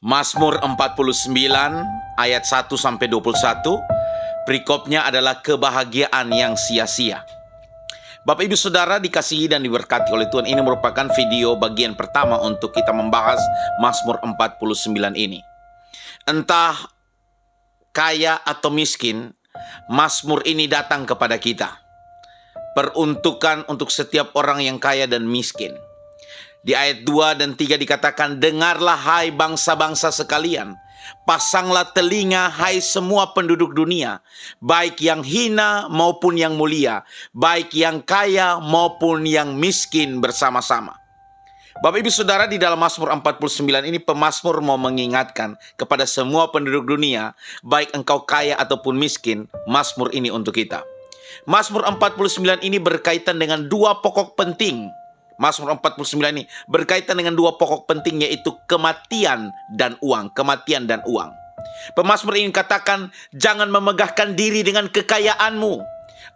Mazmur 49 ayat 1-21. Perikopnya adalah kebahagiaan yang sia-sia. Bapak Ibu Saudara dikasihi dan diberkati oleh Tuhan, ini merupakan video bagian pertama untuk kita membahas Mazmur 49 ini. Entah kaya atau miskin, Mazmur ini datang kepada kita. Peruntukan untuk setiap orang yang kaya dan miskin. Di ayat 2 dan 3 dikatakan, dengarlah hai bangsa-bangsa sekalian, pasanglah telinga hai semua penduduk dunia, baik yang hina maupun yang mulia, baik yang kaya maupun yang miskin bersama-sama. Bapak Ibu Saudara, di dalam Mazmur 49 ini pemazmur mau mengingatkan kepada semua penduduk dunia, baik engkau kaya ataupun miskin, Mazmur ini untuk kita. Mazmur 49 ini berkaitan dengan dua pokok penting. Mazmur 49 ini berkaitan dengan dua pokok penting, yaitu kematian dan uang. Kematian dan uang. Pemazmur ini katakan, jangan memegahkan diri dengan kekayaanmu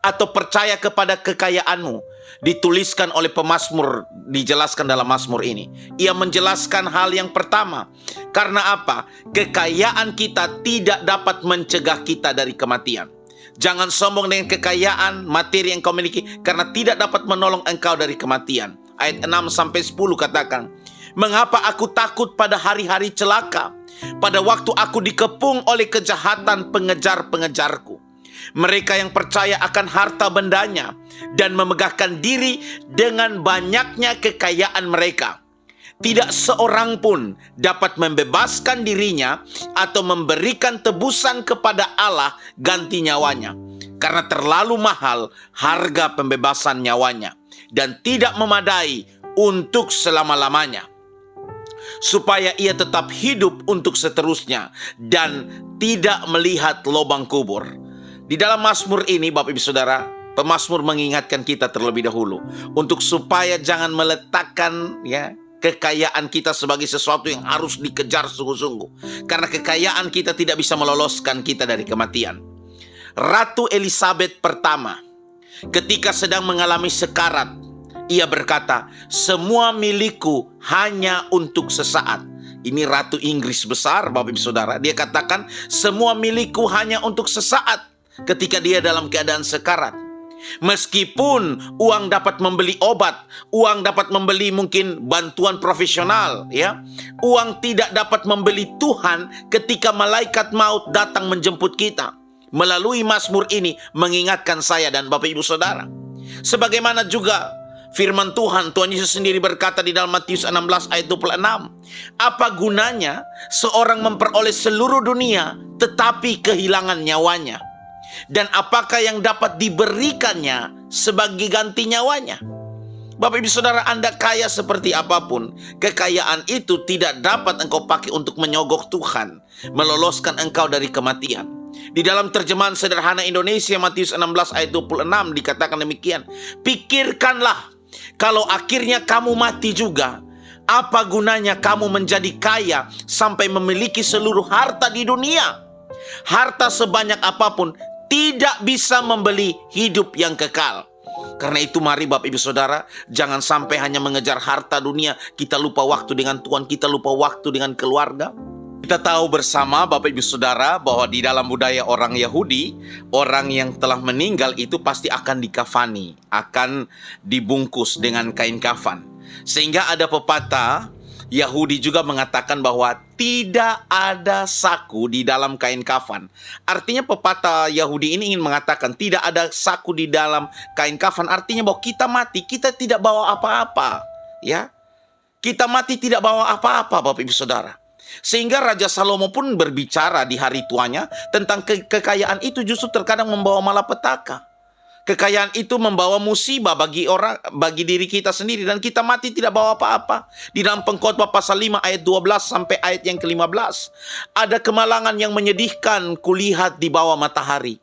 atau percaya kepada kekayaanmu. Dituliskan oleh pemazmur, dijelaskan dalam mazmur ini. Ia menjelaskan hal yang pertama. Karena apa? Kekayaan kita tidak dapat mencegah kita dari kematian. Jangan sombong dengan kekayaan materi yang kau miliki, karena tidak dapat menolong engkau dari kematian. Ayat 6-10 katakan, mengapa aku takut pada hari-hari celaka, pada waktu aku dikepung oleh kejahatan pengejar-pengejarku. Mereka yang percaya akan harta bendanya dan memegahkan diri dengan banyaknya kekayaan mereka. Tidak seorang pun dapat membebaskan dirinya atau memberikan tebusan kepada Allah ganti nyawanya, karena terlalu mahal harga pembebasan nyawanya dan tidak memadai untuk selama-lamanya, supaya ia tetap hidup untuk seterusnya dan tidak melihat lubang kubur. Di dalam Mazmur ini, Bapak Ibu Saudara, pemazmur mengingatkan kita terlebih dahulu untuk supaya jangan meletakkan kekayaan kita sebagai sesuatu yang harus dikejar sungguh-sungguh, karena kekayaan kita tidak bisa meloloskan kita dari kematian. Ratu Elizabeth pertama, ketika sedang mengalami sekarat, ia berkata, semua milikku hanya untuk sesaat. Ini Ratu Inggris besar, Bapak Ibu Saudara. Dia katakan, semua milikku hanya untuk sesaat ketika dia dalam keadaan sekarat. Meskipun uang dapat membeli obat, uang dapat membeli mungkin bantuan profesional, uang tidak dapat membeli Tuhan ketika malaikat maut datang menjemput kita. Melalui Mazmur ini mengingatkan saya dan Bapak Ibu Saudara. Sebagaimana juga firman Tuhan Yesus sendiri berkata di dalam Matius 16 ayat 26. Apa gunanya seorang memperoleh seluruh dunia tetapi kehilangan nyawanya? Dan apakah yang dapat diberikannya sebagai ganti nyawanya? Bapak Ibu Saudara, Anda kaya seperti apapun, kekayaan itu tidak dapat engkau pakai untuk menyogok Tuhan, meloloskan engkau dari kematian. Di dalam terjemahan sederhana Indonesia Matius 16 ayat 26 dikatakan demikian, pikirkanlah, kalau akhirnya kamu mati juga, apa gunanya kamu menjadi kaya sampai memiliki seluruh harta di dunia? Harta sebanyak apapun tidak bisa membeli hidup yang kekal. Karena itu mari Bapak Ibu Saudara, jangan sampai hanya mengejar harta dunia, kita lupa waktu dengan Tuhan, kita lupa waktu dengan keluarga. Kita tahu bersama Bapak Ibu Saudara bahwa di dalam budaya orang Yahudi, orang yang telah meninggal itu pasti akan dikafani, akan dibungkus dengan kain kafan. Sehingga ada pepatah Yahudi juga mengatakan bahwa tidak ada saku di dalam kain kafan. Artinya pepatah Yahudi ini ingin mengatakan tidak ada saku di dalam kain kafan. Artinya bahwa kita mati, kita tidak bawa apa-apa. Kita mati tidak bawa apa-apa, Bapak Ibu Saudara. Sehingga Raja Salomo pun berbicara di hari tuanya tentang kekayaan itu justru terkadang membawa malapetaka. Kekayaan itu membawa musibah bagi diri kita sendiri, dan kita mati tidak bawa apa-apa. Di dalam Pengkhotbah pasal 5 ayat 12 sampai ayat yang ke-15. Ada kemalangan yang menyedihkan kulihat di bawah matahari.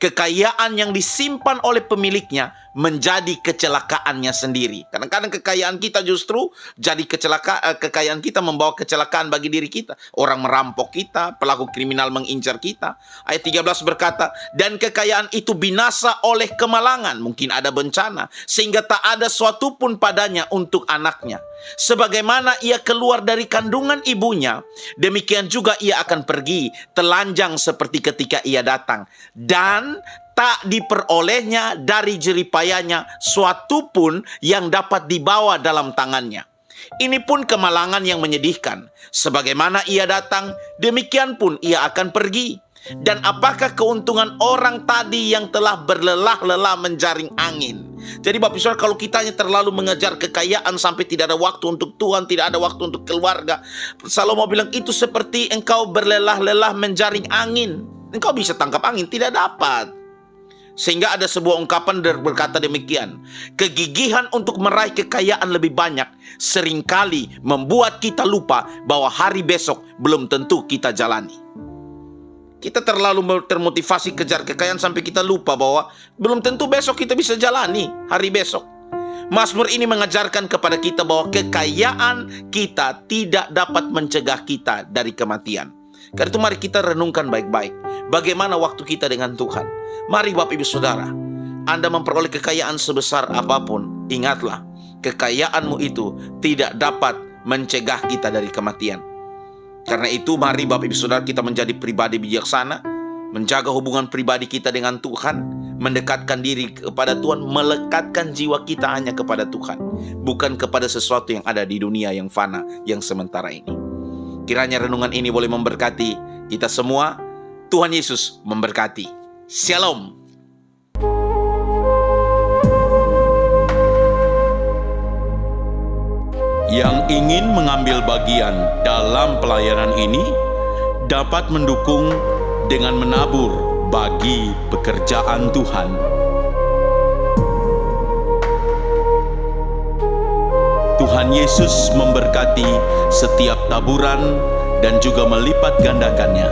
Kekayaan yang disimpan oleh pemiliknya menjadi kecelakaannya sendiri. Kadang-kadang kekayaan kita justru jadi kekayaan kita membawa kecelakaan bagi diri kita. Orang merampok kita, pelaku kriminal mengincar kita. Ayat 13 berkata, dan kekayaan itu binasa oleh kemalangan. Mungkin ada bencana, sehingga tak ada suatu pun padanya untuk anaknya. Sebagaimana ia keluar dari kandungan ibunya, demikian juga ia akan pergi, telanjang seperti ketika ia datang. Dan tak diperolehnya dari jeripayanya suatu pun yang dapat dibawa dalam tangannya. Ini pun kemalangan yang menyedihkan. Sebagaimana ia datang, demikian pun ia akan pergi. Dan apakah keuntungan orang tadi yang telah berlelah-lelah menjaring angin? Jadi Bapak Saudara, kalau kita hanya terlalu mengejar kekayaan sampai tidak ada waktu untuk Tuhan, tidak ada waktu untuk keluarga, Salomo bilang itu seperti engkau berlelah-lelah menjaring angin. Engkau bisa tangkap angin, tidak dapat. Sehingga ada sebuah ungkapan berkata demikian, kegigihan untuk meraih kekayaan lebih banyak seringkali membuat kita lupa bahwa hari besok belum tentu kita jalani. Kita terlalu termotivasi kejar kekayaan sampai kita lupa bahwa belum tentu besok kita bisa jalani hari besok. Mazmur ini mengajarkan kepada kita bahwa kekayaan kita tidak dapat mencegah kita dari kematian. Karena itu mari kita renungkan baik-baik bagaimana waktu kita dengan Tuhan. Mari Bapak Ibu Saudara, Anda memperoleh kekayaan sebesar apapun, ingatlah, kekayaanmu itu tidak dapat mencegah kita dari kematian. Karena itu mari Bapak Ibu Saudara kita menjadi pribadi bijaksana, menjaga hubungan pribadi kita dengan Tuhan, mendekatkan diri kepada Tuhan, melekatkan jiwa kita hanya kepada Tuhan, bukan kepada sesuatu yang ada di dunia yang fana, yang sementara ini. Kiranya renungan ini boleh memberkati kita semua. Tuhan Yesus memberkati. Shalom. Yang ingin mengambil bagian dalam pelayanan ini dapat mendukung dengan menabur bagi pekerjaan Tuhan. Tuhan Yesus memberkati setiap taburan dan juga melipat gandakannya.